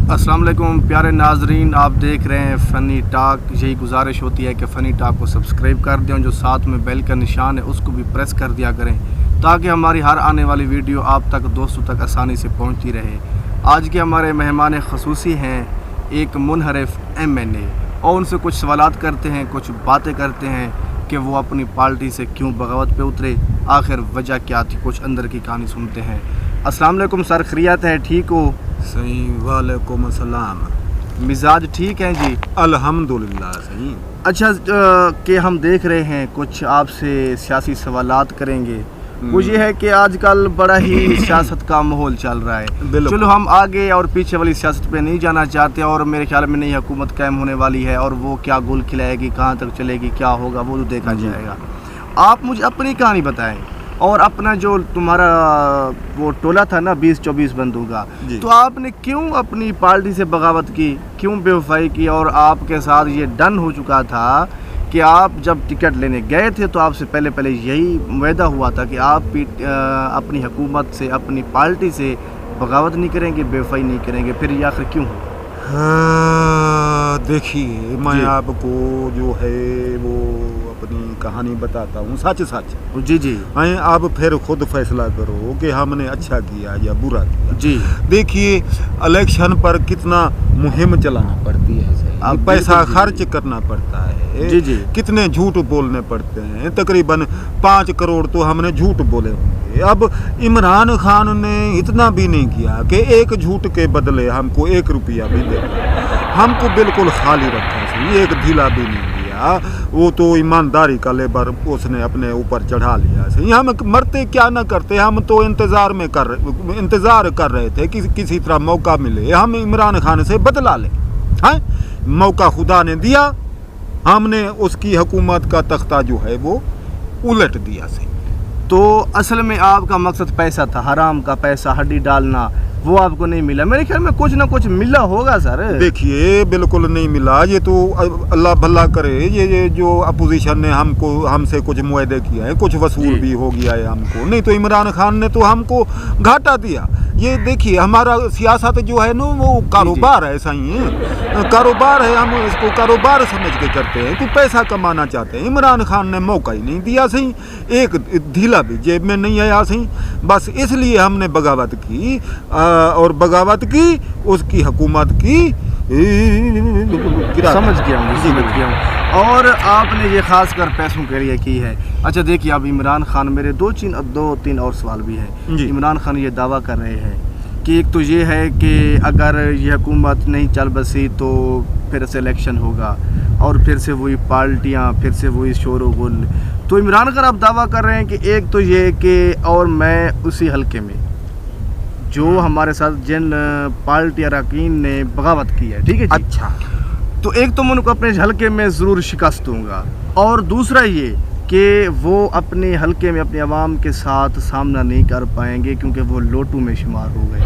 अस्सलाम वालेकुम प्यारे नाजरीन, आप देख रहे हैं फ़नी टॉक। यही गुजारिश होती है कि फ़नी टॉक को सब्सक्राइब कर दें, जो साथ में बेल का निशान है उसको भी प्रेस कर दिया करें ताकि हमारी हर आने वाली वीडियो आप तक, दोस्तों तक आसानी से पहुंचती रहे। आज के हमारे मेहमान ख़ुसूसी हैं एक मुनहरिफ MNA, और उनसे कुछ सवालात करते हैं, कुछ बातें करते हैं कि वो अपनी पार्टी से क्यों बगावत पे उतरे, आखिर वजह क्या थी, कुछ अंदर की कहानी सुनते हैं। अस्सलाम वालेकुम सर, खैरियत है, ठीक हो? सही। वालेकुम अस्सलाम। मिजाज ठीक है जी? अल्हम्दुलिल्लाह सही। अच्छा कि हम देख रहे हैं कुछ आपसे सियासी सवालात करेंगे। वो ये है कि आजकल बड़ा ही सियासत का माहौल चल रहा है। चलो हम आगे और पीछे वाली सियासत पे नहीं जाना चाहते, और मेरे ख्याल में नई हुकूमत कायम होने वाली है और वो क्या गुल खिलाएगी, कहाँ तक चलेगी, क्या होगा वो तो देखा जाएगा। आप मुझे अपनी कहानी बताएं, और अपना जो तुम्हारा वो टोला था ना 20-24 बंदों का, तो आपने क्यों अपनी पार्टी से बगावत की, क्यों बेवफाई की? और आपके साथ ये डन हो चुका था कि आप जब टिकट लेने गए थे तो आपसे पहले यही मुआहदा हुआ था कि आप अपनी हुकूमत से, अपनी पार्टी से बगावत नहीं करेंगे, बेवफाई नहीं करेंगे, फिर ये आखिर क्यों? देखिए, मैं आपको जो है वो अपनी कहानी बताता हूँ, सच सच। जी। आप फिर खुद फैसला करो कि हमने अच्छा किया या बुरा किया। जी देखिए, इलेक्शन पर कितना मुहिम चलाना पड़ती है, पैसा खर्च करना पड़ता है। जी। कितने झूठ बोलने पड़ते हैं, तकरीबन 5 करोड़ तो हमने झूठ बोले होंगे। अब इमरान खान ने इतना भी नहीं किया कि एक झूठ के बदले हमको 1 रुपया भी दे, हमको बिल्कुल खाली रखा सही, एक ढीला भी नहीं दिया। वो तो ईमानदारी का लेबर उसने अपने ऊपर चढ़ा लिया सही। हम मरते क्या न करते, हम तो इंतज़ार कर रहे थे कि किसी तरह मौका मिले, हम इमरान खान से बदला लें। हाँ, मौका खुदा ने दिया, हमने उसकी हुकूमत का तख्ता जो है वो उलट दिया सही। तो असल में आपका मकसद पैसा था, हराम का पैसा, हड्डी डालना, वो आपको नहीं मिला। मेरे ख्याल में कुछ ना कुछ मिला होगा सर। देखिए, बिल्कुल नहीं मिला। ये तो अल्लाह भला करे, ये जो अपोजिशन ने हमसे कुछ मुआहदे किया है, कुछ वसूल भी हो गया है हमको, नहीं तो इमरान खान ने तो हमको घाटा दिया। ये देखिए, हमारा सियासत जो है ना वो कारोबार है, सही है, कारोबार है, हम इसको कारोबार समझ के करते हैं, तो पैसा कमाना चाहते हैं। इमरान खान ने मौका ही नहीं दिया सही, एक ढीला भी जेब में नहीं आया सही, बस इसलिए हमने बगावत की, और बगावत की उसकी हुकूमत की। समझ गया हूँ। और आपने ये खास कर पैसों के लिए की है। अच्छा देखिए, अब इमरान खान, मेरे 2-3 और सवाल भी है। इमरान खान ये दावा कर रहे हैं कि एक तो ये है कि अगर ये हुकूमत नहीं चल बसी तो फिर से इलेक्शन होगा, और फिर से वही पार्टियाँ, फिर से वही शोर व गुल। तो इमरान खान आप दावा कर रहे हैं कि एक तो ये कि, और मैं उसी हल्के में जो हमारे साथ जिन पार्टी अरकान ने बगावत की है, ठीक है जी? अच्छा, तो एक तो मैं उनको अपने हल्के में ज़रूर शिकस्त दूंगा, और दूसरा ये कि वो अपने हल्के में अपने अवाम के साथ सामना नहीं कर पाएंगे क्योंकि वो लोटू में शुमार हो गए।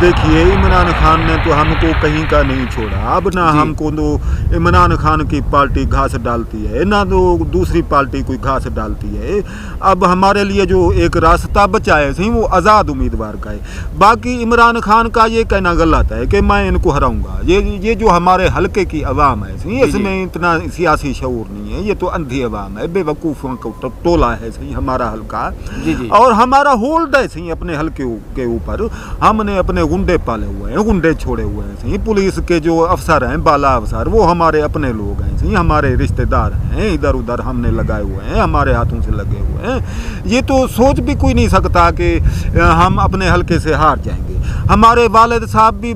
देखिए, इमरान खान ने तो हमको कहीं का नहीं छोड़ा। अब ना हमको तो इमरान खान की पार्टी घास डालती है, ना तो दूसरी पार्टी कोई घास डालती है। अब हमारे लिए जो एक रास्ता बचा है सही, वो आज़ाद उम्मीदवार का है। बाकी इमरान खान का ये कहना गलत है कि मैं इनको हराऊंगा। ये जो हमारे हल्के की अवाम है सही, इसमें इतना सियासी शऊर नहीं है, ये तो अंधी अवाम है, बेवकूफ़ों का टोला है सही हमारा हल्का। जी। और हमारा होल्ड है सही अपने हल्के के ऊपर। हमने अपने गुंडे पाले हुए हैं, गुंडे छोड़े हुए हैं सही। पुलिस के जो अफसर हैं, बाला अफसर, वो हमारे अपने लोग हैं सही, हमारे रिश्तेदार हैं, इधर उधर हमने लगाए हुए हैं, हमारे हाथों से लगे हुए हैं। ये तो सोच भी कोई नहीं सकता कि हम अपने हल्के से हार जाएंगे। हमारे वालिद साहब भी,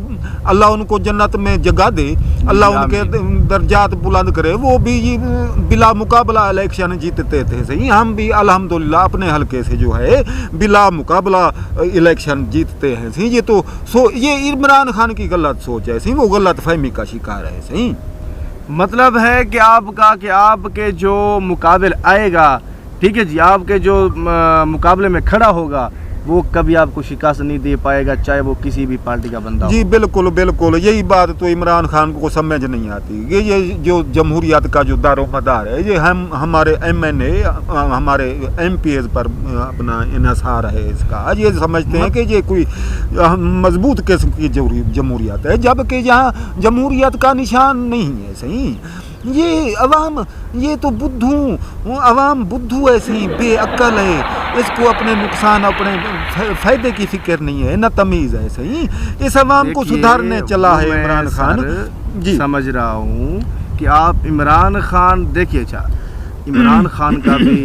अल्लाह उनको जन्नत में जगह दे, अल्लाह उनके दर्जात बुलंद करे, वो भी बिला मुकाबला इलेक्शन जीतते थे सही। हम भी अल्हम्दुलिल्लाह अपने हल्के से जो है बिला मुकाबला इलेक्शन जीतते हैं सही। ये तो ये इमरान खान की गलत सोच है सही, वो गलत फहमी का शिकार है सही। मतलब है कि आपके जो मुकाबिल आएगा, ठीक है जी, आपके जो मुकाबले में खड़ा होगा वो कभी आपको शिकस्त नहीं दे पाएगा, चाहे वो किसी भी पार्टी का बंदा जी हो। बिल्कुल बिल्कुल, यही बात तो इमरान खान को समझ नहीं आती। ये जो जमहूरियत का जो दारोमदार है, ये हमारे MNA हमारे MPs पर अपना इन्हसार है इसका। ये समझते हैं कि ये कोई मजबूत किस्म की जमहूरियत है, जबकि यहाँ जमहूरियत का निशान नहीं है। सही, ये अवाम, ये तो बुद्धू अवाम बुद्धू ऐसी बेअक्ल है, इसको अपने नुकसान अपने फायदे की फिक्र नहीं है, न तमीज़ है। सही, इस अवाम को सुधारने चला है इमरान खान। जी समझ रहा हूँ कि आप इमरान खान, देखिए अच्छा, इमरान खान का भी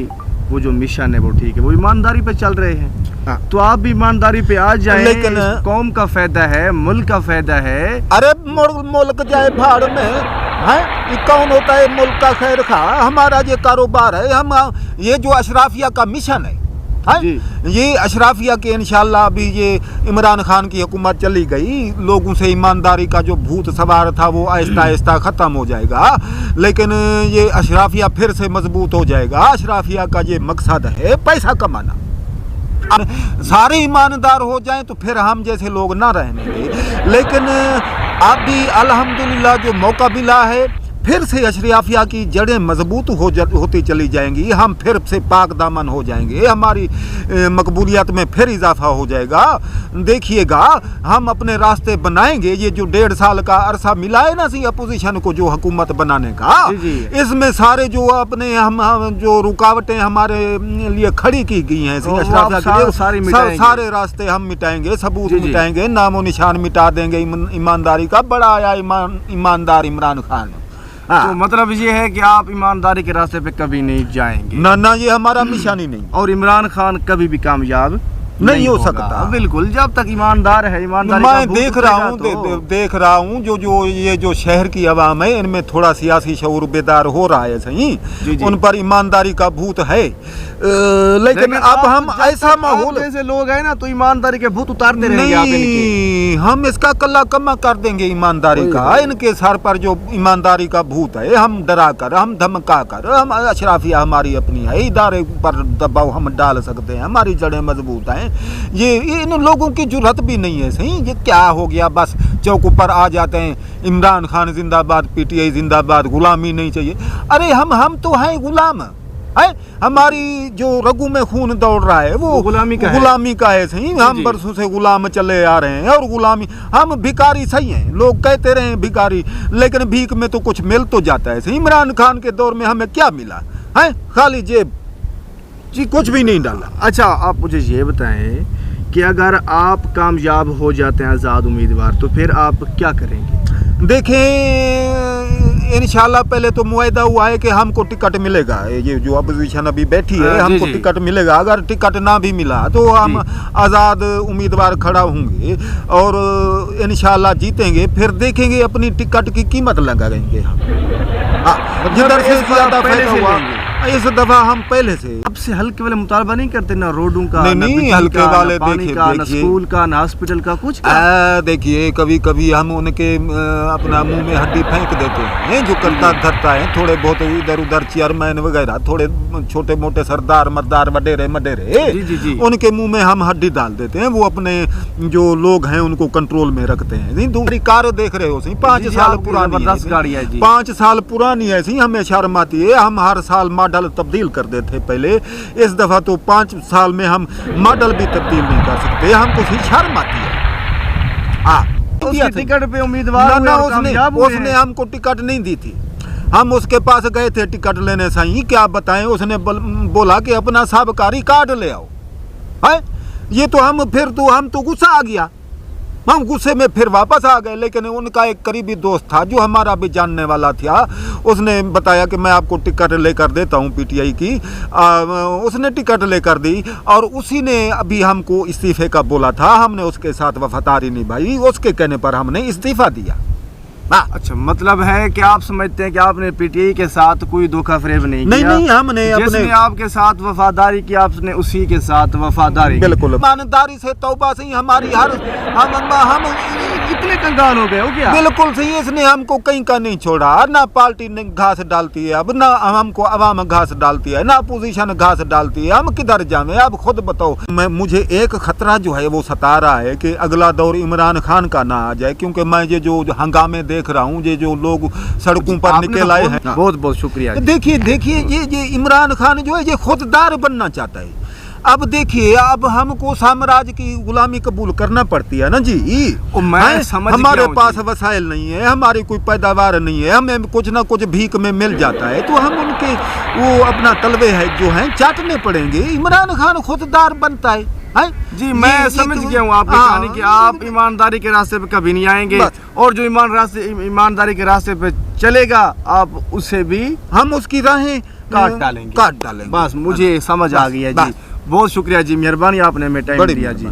वो जो मिशन है वो ठीक है, वो ईमानदारी पे चल रहे हैं, तो आप भी ईमानदारी पे आ जाएं। लेकिन कौम का फायदा है, मुल्क का फायदा है। अरे मुल्क जाए भाड़ में है, ये कौन होता है मुल्क का खैर खा? हमारा ये कारोबार है, हम ये जो अशराफिया का मिशन है, ये अशराफिया के इंशाल्लाह अभी ये इमरान खान की हुकूमत चली गई, लोगों से ईमानदारी का जो भूत सवार था वो आहिस्ता आहिस्ता ख़त्म हो जाएगा, लेकिन ये अशराफिया फिर से मजबूत हो जाएगा। अशराफिया का ये मकसद है पैसा कमाना। सारे ईमानदार हो जाएं तो फिर हम जैसे लोग ना रहने दें, लेकिन अभी अल्हम्दुलिल्लाह जो मौका मिला है, फिर से अशराफिया की जड़ें मजबूत होती चली जाएंगी, हम फिर से पाक दामन हो जाएंगे, हमारी मकबूलियत में फिर इजाफा हो जाएगा। देखिएगा, हम अपने रास्ते बनाएंगे। ये जो 1.5 साल का अरसा मिला है ना सी अपोजिशन को जो हुकूमत बनाने का, इसमें सारे जो अपने हम जो रुकावटें हमारे लिए खड़ी की गई हैं अशराफिया के लिए, सारे रास्ते हम मिटाएंगे, सबूत मिटाएंगे, नामो निशान मिटा देंगे ईमानदारी का। बड़ा आया ईमानदार इमरान खान। तो मतलब ये है कि आप ईमानदारी के रास्ते पे कभी नहीं जाएंगे। ना, ये हमारा मिशन ही नहीं। और इमरान खान कभी भी कामयाब नहीं हो सकता। बिल्कुल, जब तक ईमानदार है, ईमानदारी मैं देख रहा हूँ जो ये जो शहर की आवाम है, इनमें थोड़ा सियासी शऊर बेदार हो रहा है। सही, उन पर ईमानदारी का भूत है, लेकिन अब हम ऐसा माहौल, जैसे लोग हैं ना, तो ईमानदारी के भूत उतारते रहेंगे। नहीं, हम इसका कल्ला कमा कर देंगे ईमानदारी का। इनके सर पर जो ईमानदारी का भूत है, हम डरा कर, हम धमका कर, हम अशराफिया हमारी अपनी है, इदारे पर दबाव हम डाल सकते हैं, हमारी जड़ें मजबूत हैं। ये इन लोगों की जुर्रत भी नहीं है। सही, ये क्या हो गया, बस चौक पर आ जाते हैं, इमरान खान जिंदाबाद, PTI जिंदाबाद, गुलामी नहीं चाहिए। अरे हम तो हैं गुलाम है, हमारी जो रगू में खून दौड़ रहा है वो गुलामी का है। सही, हम बरसों से गुलाम चले आ रहे हैं, और गुलामी, हम भिखारी सही हैं, लोग कहते रहे भिखारी, लेकिन भीख में तो कुछ मिल तो जाता है। सही, इमरान खान के दौर में हमें क्या मिला है? खाली जेब जी, कुछ भी नहीं डाला। अच्छा, आप मुझे ये बताएं कि अगर आप कामयाब हो जाते हैं आज़ाद उम्मीदवार, तो फिर आप क्या करेंगे? देखें, इंशाल्लाह पहले तो मुआयदा हुआ है कि हमको टिकट मिलेगा। ये जो अपोजिशन अभी बैठी है, हमको टिकट मिलेगा। अगर टिकट ना भी मिला तो हम आज़ाद उम्मीदवार खड़ा होंगे और इंशाल्लाह जीतेंगे। फिर देखेंगे अपनी टिकट की कीमत लगाएंगे हम। जिधर से ज़्यादा फायदा हुआ, इस दफा हम पहले से अब से हल्के वाले मुतालबा नहीं करते, ना रोडों का, नहीं हल्के वाले, देखिए ना स्कूल का, ना हॉस्पिटल का, कुछ देखिए कभी कभी हम उनके अपना मुंह में हड्डी फेंक देते हैं, जो करता धरता है, थोड़े बहुत इधर उधर चेयरमैन वगैरह, थोड़े छोटे मोटे सरदार मर्दार वडेरे उनके मुंह में हम हड्डी डाल देते हैं। वो अपने जो लोग हैं उनको कंट्रोल में रखते हैं। दूसरी कार देख रहे हो सही, 5 साल पुरानी, 5 साल पुरानी है। सही, हमें शर्म आती है, हम हर साल मॉडल तब्दील कर देते पहले, इस दफा तो 5 साल में हम मॉडल भी तब्दील नहीं कर सकते, हमको शर्म आती है। टिकट पे उम्मीदवार ना, उसने हमको टिकट नहीं दी थी। हम उसके पास गए थे टिकट लेने। सही, क्या बताएं, उसने बोला कि अपना सबका रिकॉर्ड ले आओ। है, ये तो हम तो गुस्सा आ गया, हम गुस्से में फिर वापस आ गए। लेकिन उनका एक करीबी दोस्त था जो हमारा भी जानने वाला था, उसने बताया कि मैं आपको टिकट लेकर देता हूँ PTI की। उसने टिकट लेकर दी, और उसी ने अभी हमको इस्तीफे का बोला था। हमने उसके साथ वफादारी निभाई, उसके कहने पर हमने इस्तीफा दिया। अच्छा, मतलब है कि आप समझते हैं कि आपने PTI के साथ कोई धोखा फरेब नहीं किया? नहीं, हमने जिसने आपके साथ वफादारी की, आपने उसी के साथ वफादारी। बिल्कुल ईमानदारी से, तौबा से ही हमारी हम इतने कंगाल हो गए हो क्या? बिल्कुल सही, इसने हमको कहीं का नहीं छोड़ा, ना पार्टी ने घास डालती है, अब ना हमको अवाम घास डालती है, ना अपोजिशन घास डालती है, हम किधर जावे? आप खुद बताओ। मुझे एक खतरा जो है वो सता रहा है कि अगला दौर इमरान खान का ना आ जाए, क्योंकि मैं ये जो हंगामे देख रहा हूँ, ये जो लोग सड़कों पर निकल आए हैं। बहुत बहुत शुक्रिया। देखिए ये इमरान खान जो है ये खुददार बनना चाहता है। अब देखिए, अब हमको साम्राज्य की गुलामी कबूल करना पड़ती है ना जी। मैं समझ गया हमारे हूं पास जी। वसाइल नहीं है, हमारी कोई पैदावार नहीं है, हमें कुछ ना कुछ भीख में मिल जाता है, तो हम उनके वो अपना तलवे है जो हैं चाटने पड़ेंगे। इमरान खान खुददार बनता है। जी मैं समझ गया हूँ आपकी कहानी कि आप ईमानदारी के रास्ते पे कभी नहीं आएंगे, और जो ईमानदारी के रास्ते पे चलेगा आप उसे भी हम उसकी राहें काट डालेंगे। बस मुझे समझ आ गई है जी। बहुत शुक्रिया जी, मेहरबानी, आपने हमें टाइम दिया जी।